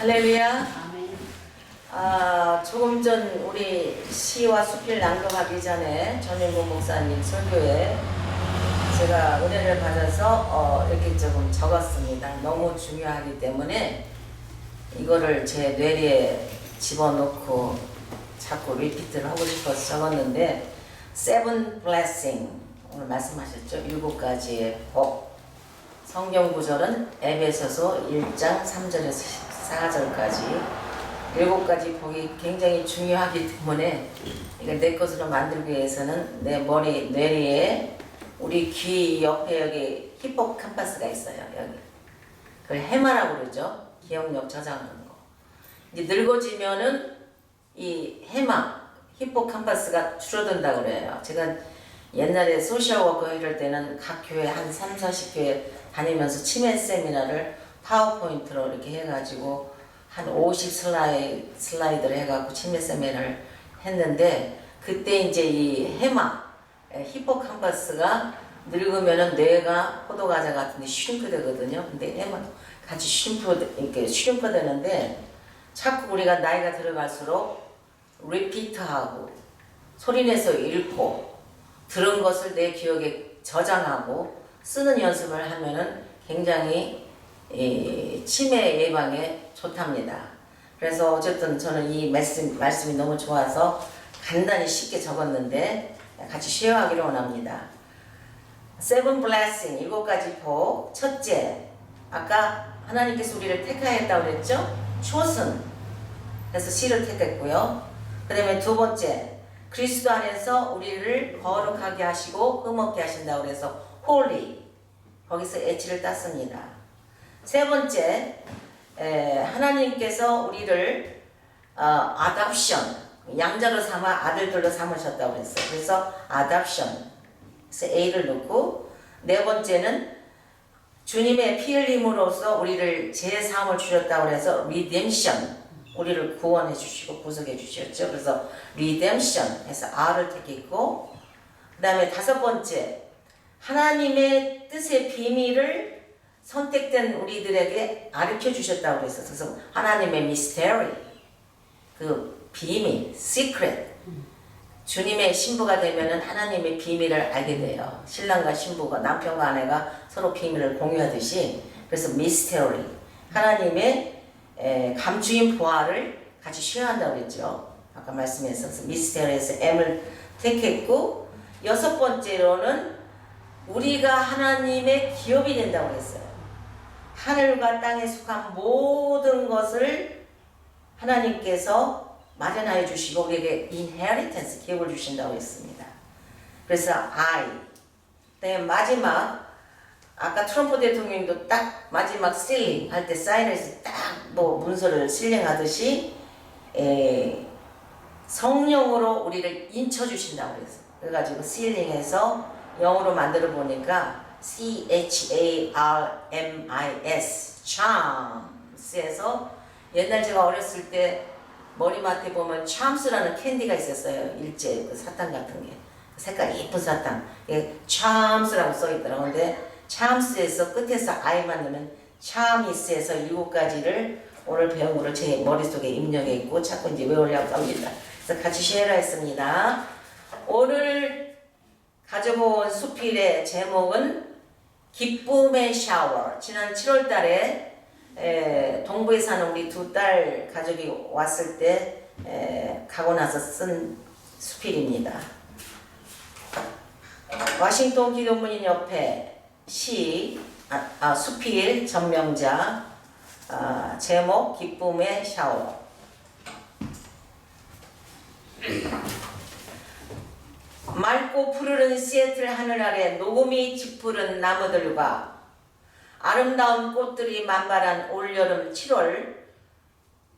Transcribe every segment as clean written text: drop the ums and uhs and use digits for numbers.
할렐루야. 아멘. 조금 전 우리 시와 수필 낭독하기 전에 전인구 목사님 설교에 제가 은혜를 받아서 이렇게 조금 적었습니다. 너무 중요하기 때문에 이거를 제 뇌리에 집어넣고 자꾸 리피트를 하고 싶어서 적었는데 Seven Blessing 오늘 말씀하셨죠? 7가지의 복. 성경 구절은 에베소서 1장 3절에서 14절까지 7가지 복이 굉장히 중요하기 때문에 이걸 내 것으로 만들기 위해서는 내 머리, 뇌리에 우리 귀 옆에 여기 히포캄퍼스가 있어요. 여기. 그걸 해마라고 그러죠. 기억력 저장하는 거. 이제 늙어지면은 이 해마, 히포캄퍼스가 줄어든다고 그래요. 제가 옛날에 소셜워커 이럴 때는 각 교회 한 3, 40교회 다니면서 치매 세미나를 파워포인트로 이렇게 해가지고 한 50 슬라이드를 해갖고 치매 세미나를 했는데 그때 이제 이 해마, 히포캄퍼스가 늙으면은 뇌가 포도과자 같은데 슈링크 되거든요. 근데 해마도 같이 슈링크 되는데 자꾸 우리가 나이가 들어갈수록 리피트하고 소리내서 읽고 들은 것을 내 기억에 저장하고 쓰는 연습을 하면은 굉장히 치매 예방에 좋답니다. 그래서 어쨌든 저는 이 말씀이 너무 좋아서 간단히 쉽게 적었는데 같이 쉐어하기로 원합니다. Seven Blessing, 7가지 복. 첫째, 아까 하나님께서 우리를 택하였다고 그랬죠? chosen. 그래서 C를 택했고요. 그 다음에 두 번째, 그리스도 안에서 우리를 거룩하게 하시고 흠없게 하신다고 그래서 holy. 거기서 H를 땄습니다. 세 번째, 하나님께서 우리를 adoption, 양자로 삼아 아들들로 삼으셨다고 그랬어요. 그래서 adoption, 그래서 A를 넣고 네 번째는 주님의 피 흘림으로써 우리를 제3을 주셨다고 그래서 redemption, 우리를 구원해 주시고 구속해 주셨죠. 그래서 redemption 해서 R을 택했고 그 다음에 다섯 번째, 하나님의 뜻의 비밀을 선택된 우리들에게 가르쳐 주셨다고 그랬어요. 그래서 하나님의 mystery, 그 비밀, secret. 주님의 신부가 되면은 하나님의 비밀을 알게 돼요. 신랑과 신부가, 남편과 아내가 서로 비밀을 공유하듯이. 그래서 mystery, 하나님의 감추인 보화를 같이 쉐어한다고 그랬죠. 아까 말씀했어서 mystery에서 M을 택했고, 여섯 번째로는 우리가 하나님의 기업이 된다고 그랬어요. 하늘과 땅에 속한 모든 것을 하나님께서 마련하여 주시고 우리에게 inheritance, 기업을 주신다고 했습니다. 그래서 I. 그다음에 마지막, 아까 트럼프 대통령도 딱 마지막 실링 할 때 사인을 딱 뭐 문서를 실링하듯이 성령으로 우리를 인쳐 주신다고 그랬어요. 그래가지고 실링해서 영어로 만들어 보니까 CHARMIS, charms에서 옛날 제가 어렸을 때 머리맡에 보면 charms라는 캔디가 있었어요. 일제 그 사탕 같은 게 색깔이 예쁜 사탕, charms라고 써 있더라고요. 근데 charms에서 끝에서 I만 넣으면 charmis에서 7가지를 오늘 배운 거를 제 머릿속에 입력해 있고 자꾸 이제 외우려고 합니다. 그래서 같이 쉐어를 했습니다. 오늘 가져온 수필의 제목은 기쁨의 샤워. 지난 7월 달에 동부에 사는 우리 두 딸 가족이 왔을 때 가고 나서 쓴 수필입니다. 워싱턴 기독문인 옆에 수필 전명자, 제목 기쁨의 샤워. 맑고 푸르른 시애틀 하늘 아래 녹음이 짙푸른 나무들과 아름다운 꽃들이 만발한 올여름 7월,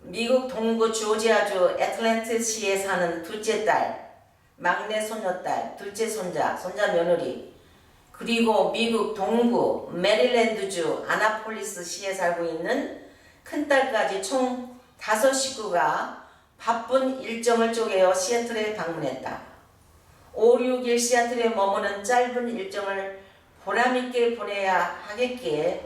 미국 동부 조지아주 애틀랜티스시에 사는 둘째 딸, 막내 손녀딸, 둘째 손자, 손자 며느리, 그리고 미국 동부 메릴랜드주 아나폴리스 시에 살고 있는 큰딸까지 총 5식구가 바쁜 일정을 쪼개어 시애틀에 방문했다. 5, 6일 시애틀에 머무는 짧은 일정을 보람있게 보내야 하겠기에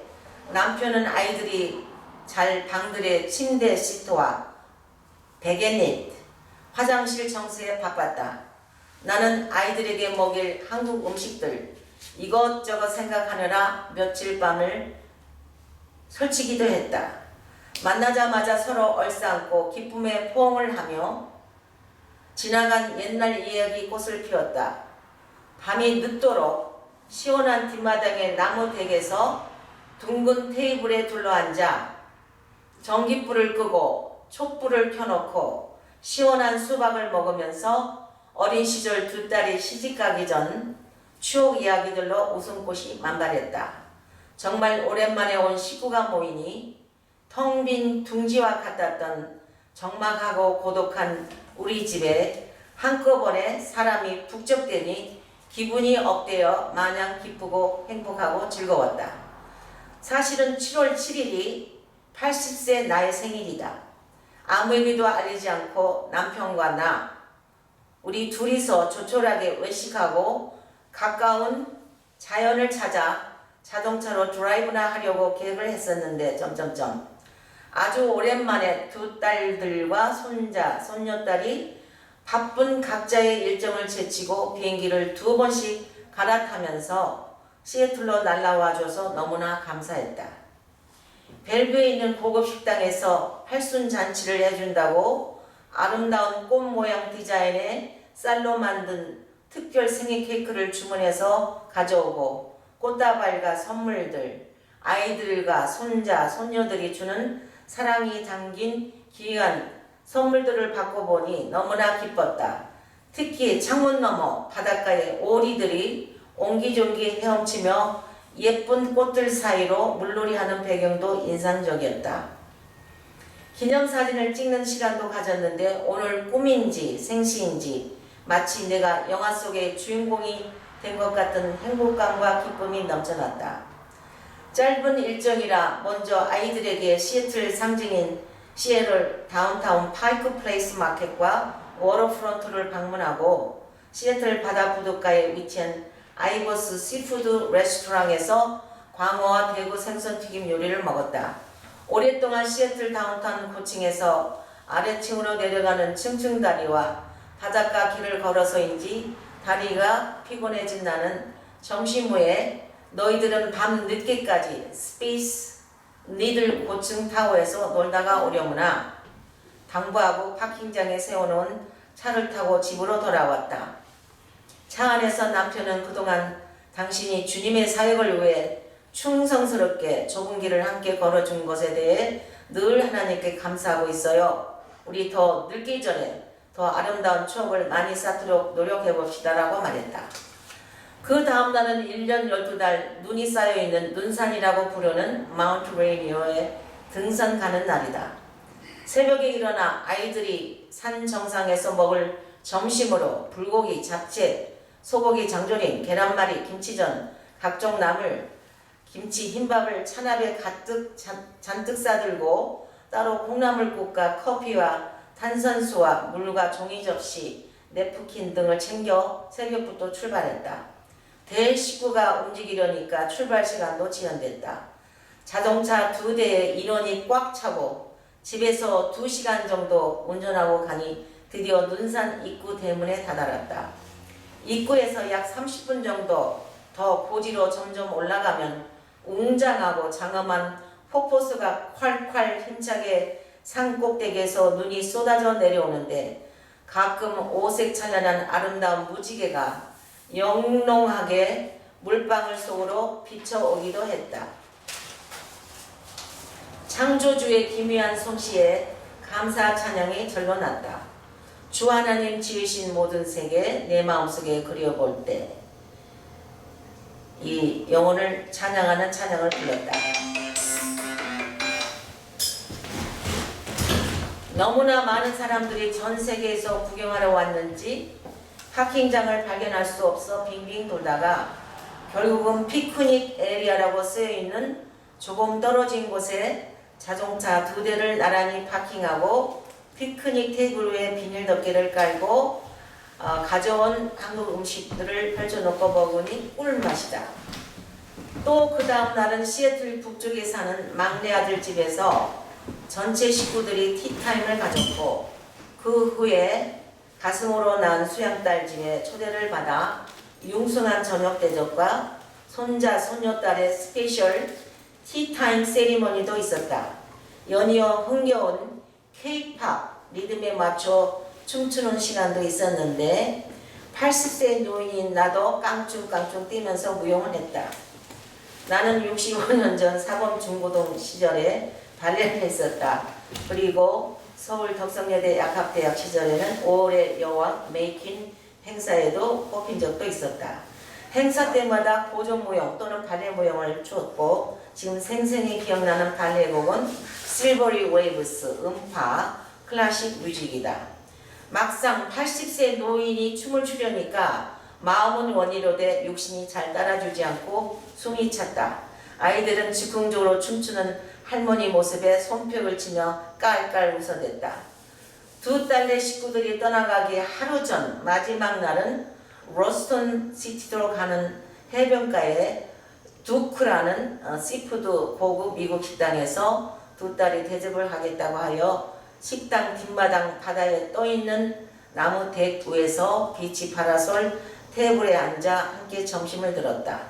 남편은 아이들이 잘 방들의 침대 시트와 베갯닛, 화장실 청소에 바빴다. 나는 아이들에게 먹일 한국 음식들 이것저것 생각하느라 며칠 밤을 설치기도 했다. 만나자마자 서로 얼싸안고 기쁨의 포옹을 하며 지나간 옛날 이야기 꽃을 피웠다. 밤이 늦도록 시원한 뒷마당의 나무 댁에서 둥근 테이블에 둘러앉아 전깃불을 끄고 촛불을 켜놓고 시원한 수박을 먹으면서 어린 시절 두 딸이 시집가기 전 추억 이야기들로 웃음꽃이 만발했다. 정말 오랜만에 온 식구가 모이니 텅 빈 둥지와 같았던 적막하고 고독한 우리 집에 한꺼번에 사람이 북적대니 기분이 업되어 마냥 기쁘고 행복하고 즐거웠다. 사실은 7월 7일이 80세 나의 생일이다. 아무에게도 알리지 않고 남편과 나 우리 둘이서 조촐하게 외식하고 가까운 자연을 찾아 자동차로 드라이브나 하려고 계획을 했었는데 아주 오랜만에 두 딸들과 손자, 손녀딸이 바쁜 각자의 일정을 제치고 비행기를 2번씩 갈아타면서 시애틀로 날라와줘서 너무나 감사했다. 벨브에 있는 고급 식당에서 팔순 잔치를 해준다고 아름다운 꽃 모양 디자인의 쌀로 만든 특별 생일 케이크를 주문해서 가져오고 꽃다발과 선물들, 아이들과 손자, 손녀들이 주는 사랑이 담긴 귀한 선물들을 받고 보니 너무나 기뻤다. 특히 창문 너머 바닷가의 오리들이 옹기종기 헤엄치며 예쁜 꽃들 사이로 물놀이하는 배경도 인상적이었다. 기념사진을 찍는 시간도 가졌는데 오늘 꿈인지 생시인지 마치 내가 영화 속의 주인공이 된 것 같은 행복감과 기쁨이 넘쳐났다. 짧은 일정이라 먼저 아이들에게 시애틀 상징인 시애틀 다운타운 파이크 플레이스 마켓과 워터프론트를 방문하고 시애틀 바다 부둣가에 위치한 아이버스 시푸드 레스토랑에서 광어와 대구 생선튀김 요리를 먹었다. 오랫동안 시애틀 다운타운 고층에서 아래층으로 내려가는 층층다리와 바닷가 길을 걸어서인지 다리가 피곤해진 나는 점심 후에 너희들은 밤 늦게까지 스페이스 니들 고층 타워에서 놀다가 오려무나 당부하고 파킹장에 세워놓은 차를 타고 집으로 돌아왔다. 차 안에서 남편은 그동안 당신이 주님의 사역을 위해 충성스럽게 좁은 길을 함께 걸어준 것에 대해 늘 하나님께 감사하고 있어요. 우리 더 늙기 전에 더 아름다운 추억을 많이 쌓도록 노력해봅시다 라고 말했다. 그 다음 날은 1년 12달 눈이 쌓여있는 눈산이라고 부르는 마운트 레이니어에 등산 가는 날이다. 새벽에 일어나 아이들이 산 정상에서 먹을 점심으로 불고기, 잡채, 소고기 장조림, 계란말이, 김치전, 각종 나물, 김치, 흰밥을 찬압에 가득 잔뜩 싸들고 따로 콩나물국과 커피와 탄산수와 물과 종이 접시, 냅프킨 등을 챙겨 새벽부터 출발했다. 대식구가 움직이려니까 출발 시간도 지연됐다. 자동차 2대에 인원이 꽉 차고 집에서 2시간 정도 운전하고 가니 드디어 눈산 입구 대문에 다다랐다. 입구에서 약 30분 정도 더 고지로 점점 올라가면 웅장하고 장엄한 폭포수가 콸콸 힘차게 산 꼭대기에서 눈이 쏟아져 내려오는데 가끔 오색 찬란한 아름다운 무지개가 영롱하게 물방울 속으로 비춰오기도 했다. 창조주의 기묘한 솜씨에 감사 찬양이 절로 났다. 주 하나님 지으신 모든 세계 내 마음속에 그려볼 때 이 영혼을 찬양하는 찬양을 불렀다. 너무나 많은 사람들이 전 세계에서 구경하러 왔는지 파킹장을 발견할 수 없어 빙빙 돌다가 결국은 피크닉 에리아라고 쓰여있는 조금 떨어진 곳에 자동차 2대를 나란히 파킹하고 피크닉 테이블 위에 비닐 덮개를 깔고 가져온 한국 음식들을 펼쳐놓고 먹으니 꿀맛이다. 또 그 다음 날은 시애틀 북쪽에 사는 막내 아들 집에서 전체 식구들이 티타임을 가졌고, 그 후에 가슴으로 낳은 수양딸 집에 초대를 받아 융숭한 저녁 대접과 손자 손녀딸의 스페셜 티타임 세리머니도 있었다. 연이어 흥겨운 K-팝 리듬에 맞춰 춤추는 시간도 있었는데 80세 노인인 나도 깡충깡충 뛰면서 무용을 했다. 나는 65년 전 사범 중고등 시절에 발레를 했었다. 그리고 서울 덕성여대 약학대학 시절에는 5월의 여왕 메이킹 행사에도 뽑힌 적도 있었다. 행사 때마다 고전 무용 또는 발레 무용을 추었고, 지금 생생히 기억나는 발레곡은 실버리 웨이브스, 음파, 클래식 뮤직이다. 막상 80세 노인이 춤을 추려니까 마음은 원이로 돼 육신이 잘 따라주지 않고 숨이 찼다. 아이들은 즉흥적으로 춤추는 할머니 모습에 손뼉을 치며 깔깔 웃어댔다. 두 딸내 식구들이 떠나가기 하루 전 마지막 날은 로스턴 시티로 가는 해변가에 두크라는 시푸드 고급 미국 식당에서 두 딸이 대접을 하겠다고 하여 식당 뒷마당 바다에 떠있는 나무 덱 위에서 비치 파라솔 테이블에 앉아 함께 점심을 들었다.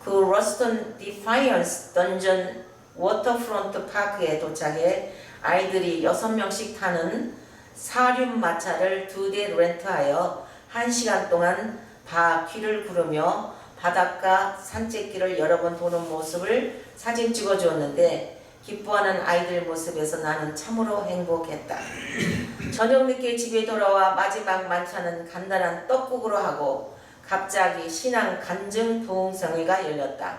그 로스턴 디파이언스 던전 워터프론트 파크에 도착해 아이들이 6명씩 타는 사륜 마차를 2대 렌트하여 1시간 동안 바퀴를 구르며 바닷가 산책길을 여러 번 도는 모습을 사진 찍어 주었는데, 기뻐하는 아이들 모습에서 나는 참으로 행복했다. 저녁 늦게 집에 돌아와 마지막 만찬은 간단한 떡국으로 하고 갑자기 신앙 간증 부흥성회가 열렸다.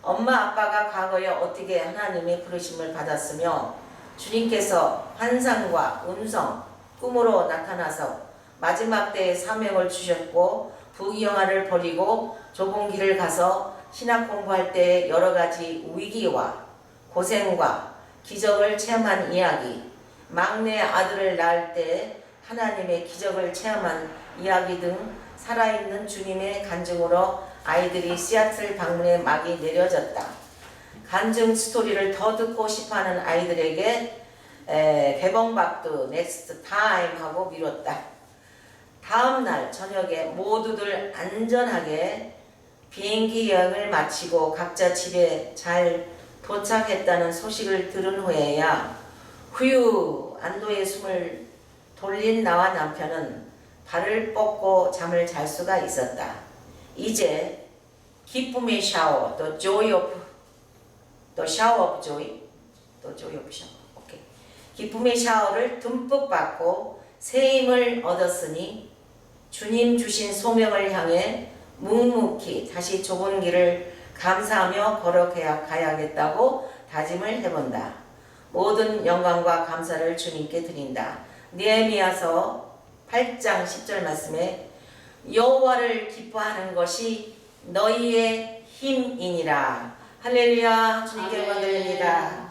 엄마 아빠가 과거에 어떻게 하나님의 부르심을 받았으며 주님께서 환상과 음성, 꿈으로 나타나서 마지막 때에 사명을 주셨고 부귀영화를 버리고 좁은 길을 가서 신학 공부할 때 여러 가지 위기와 고생과 기적을 체험한 이야기, 막내 아들을 낳을 때 하나님의 기적을 체험한 이야기 등 살아있는 주님의 간증으로 아이들이 시애틀 방문의 막이 내려졌다. 간증 스토리를 더 듣고 싶어하는 아이들에게 개봉박도 넥스트 타임 하고 미뤘다. 다음 날 저녁에 모두들 안전하게 비행기 여행을 마치고 각자 집에 잘 도착했다는 소식을 들은 후에야 후유 안도의 숨을 돌린 나와 남편은 발을 뻗고 잠을 잘 수가 있었다. 이제 기쁨의 샤워, 또 joy of, 또 shower of joy, 또 joy of shower. 오케이. 기쁨의 샤워를 듬뿍 받고 새 힘을 얻었으니 주님 주신 소명을 향해 묵묵히 다시 좁은 길을 감사하며 걸어가야겠다고 다짐을 해본다. 모든 영광과 감사를 주님께 드린다. 느헤미야서 8장 10절 말씀에 여호와를 기뻐하는 것이 너희의 힘이니라. 할렐루야. 주님께 영광 드립니다.